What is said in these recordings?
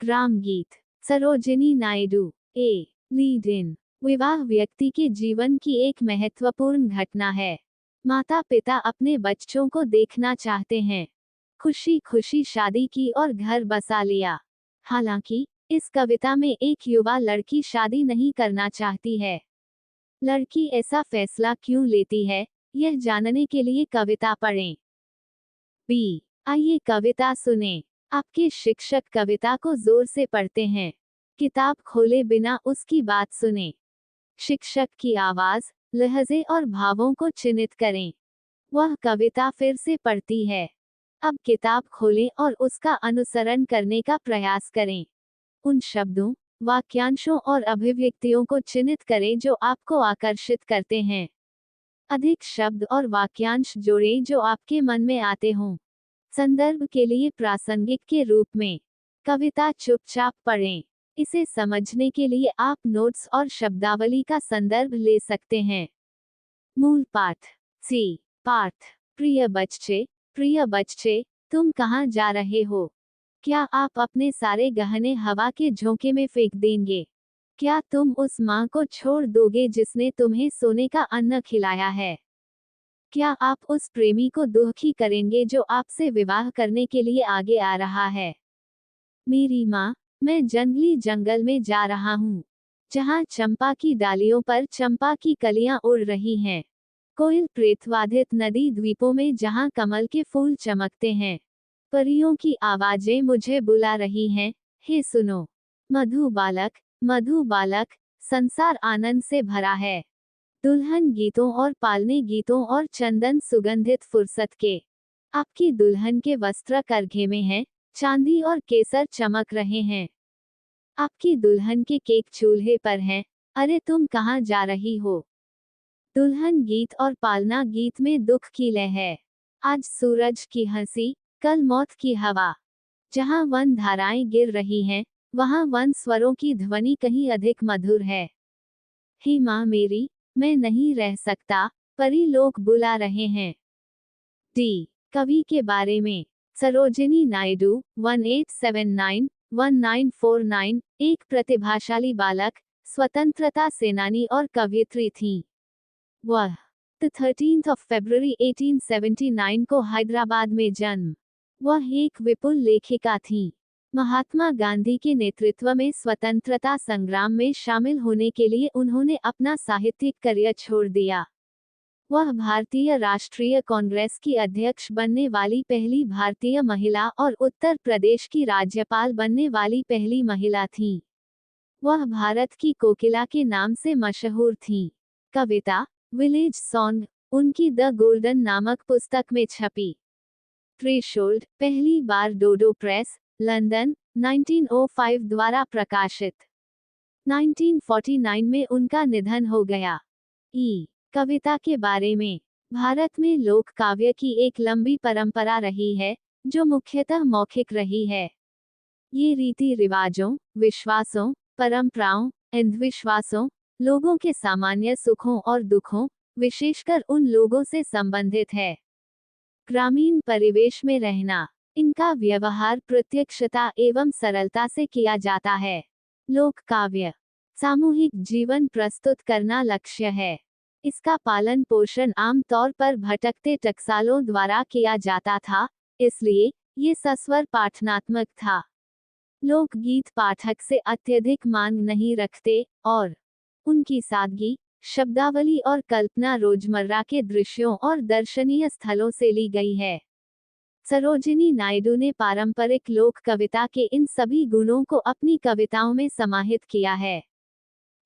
ग्राम गीत। Sarojini Naidu. A lead in. विवाह व्यक्ति के जीवन की एक महत्वपूर्ण घटना है। माता पिता अपने बच्चों को देखना चाहते हैं। खुशी खुशी शादी की और घर बसा लिया। हालांकि इस कविता में एक युवा लड़की शादी नहीं करना चाहती है। लड़की ऐसा फैसला क्यों लेती है, यह जानने के लिए कविता पढ़ें। बी। आइए कविता सुने। आपके शिक्षक कविता को जोर से पढ़ते हैं। किताब खोले बिना उसकी बात सुने। शिक्षक की आवाज, लहजे और भावों को चिन्हित करें। वह कविता फिर से पढ़ती है। अब किताब खोलें और उसका अनुसरण करने का प्रयास करें। उन शब्दों, वाक्यांशों और अभिव्यक्तियों को चिन्हित करें जो आपको आकर्षित करते हैं। अधिक शब्द और वाक्यांश जोड़ें जो आपके मन में आते हों। संदर्भ के लिए प्रासंगिक के रूप में कविता चुपचाप पढ़ें। इसे समझने के लिए आप नोट्स और शब्दावली का संदर्भ ले सकते हैं। मूल पाठ। सी पाठ। प्रिय बच्चे, तुम कहाँ जा रहे हो? क्या आप अपने सारे गहने हवा के झोंके में फेंक देंगे? क्या तुम उस माँ को छोड़ दोगे जिसने तुम्हें सोने का अन्न खिलाया है? क्या आप उस प्रेमी को दुखी करेंगे जो आपसे विवाह करने के लिए आगे आ रहा है? मेरी माँ, मैं जंगली जंगल में जा रहा हूँ, जहाँ चंपा की डालियों पर चंपा की कलियां उड़ रही हैं। कोयल प्रेतवाधित नदी द्वीपों में जहाँ कमल के फूल चमकते हैं। परियों की आवाजें मुझे बुला रही हैं, हे सुनो। मधु बालक, संसार आनंद से भरा है। दुल्हन गीतों और पालने गीतों और चंदन सुगंधित फुर्सत के। आपकी दुल्हन के वस्त्र करघे में हैं, चांदी और केसर चमक रहे हैं। आपकी दुल्हन के केक चूल्हे पर हैं, अरे तुम कहाँ जा रही हो? दुल्हन गीत और पालना गीत में दुख की लय है। आज सूरज की हंसी, कल मौत की हवा। जहाँ वन धाराएं गिर रही हैं, वहाँ वन स्वरों की ध्वनि कहीं अधिक मधुर है। हे माँ मेरी, मैं नहीं रह सकता, परी लोग बुला रहे हैं। डी। कवि के बारे में। सरोजिनी नायडू 1879-1949 एक प्रतिभाशाली बालक, स्वतंत्रता सेनानी और कवयित्री थीं। वह 13 फरवरी 1879 को हैदराबाद में जन्म। वह एक विपुल लेखिका थीं। महात्मा गांधी के नेतृत्व में स्वतंत्रता संग्राम में शामिल होने के लिए उन्होंने अपना साहित्यिक करियर छोड़ दिया। वह भारतीय राष्ट्रीय कांग्रेस की अध्यक्ष बनने वाली पहली भारतीय महिला और उत्तर प्रदेश की राज्यपाल बनने वाली पहली महिला थीं। वह भारत की कोकिला के नाम से मशहूर थीं। कविता विलेज सॉन्ग उनकी द गोल्डन नामक पुस्तक में छपी। थ्रेशोल्ड पहली बार डोडो प्रेस, लंदन, 1905 द्वारा प्रकाशित। 1949 में उनका निधन हो गया। ई। कविता के बारे में। भारत में लोक काव्य की एक लंबी परंपरा रही है, जो मुख्यतः मौखिक रही है। ये रीति रिवाजों, विश्वासों, परंपराओं, अंधविश्वासों, लोगों के सामान्य सुखों और दुखों, विशेषकर उन लोगों से संबंधित है। ग्रामीण परिवेश में रहना। इनका व्यवहार प्रत्यक्षता एवं सरलता से किया जाता है। लोक काव्य सामूहिक जीवन प्रस्तुत करना लक्ष्य है। इसका पालन पोषण आम तौर पर भटकते टकसालों द्वारा किया जाता था, इसलिए ये सस्वर पाठनात्मक था। लोकगीत पाठक से अत्यधिक मांग नहीं रखते, और उनकी सादगी, शब्दावली और कल्पना रोजमर्रा के दृश्यों और दर्शनीय स्थलों से ली गई है। सरोजिनी नायडू ने पारंपरिक लोक कविता के इन सभी गुणों को अपनी कविताओं में समाहित किया है।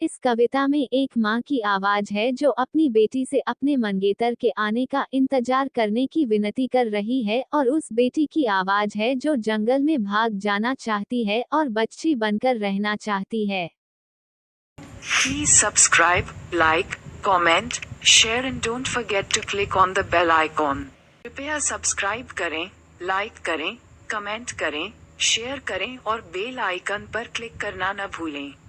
इस कविता में एक माँ की आवाज है जो अपनी बेटी से अपने मंगेतर के आने का इंतजार करने की विनती कर रही है, और उस बेटी की आवाज है जो जंगल में भाग जाना चाहती है और बच्ची बनकर रहना चाहती है। Please subscribe, like, comment, share and don't forget to click on the bell icon. कृपया सब्सक्राइब करें, लाइक करें, कमेंट करें, शेयर करें और बेल आइकन पर क्लिक करना न भूलें।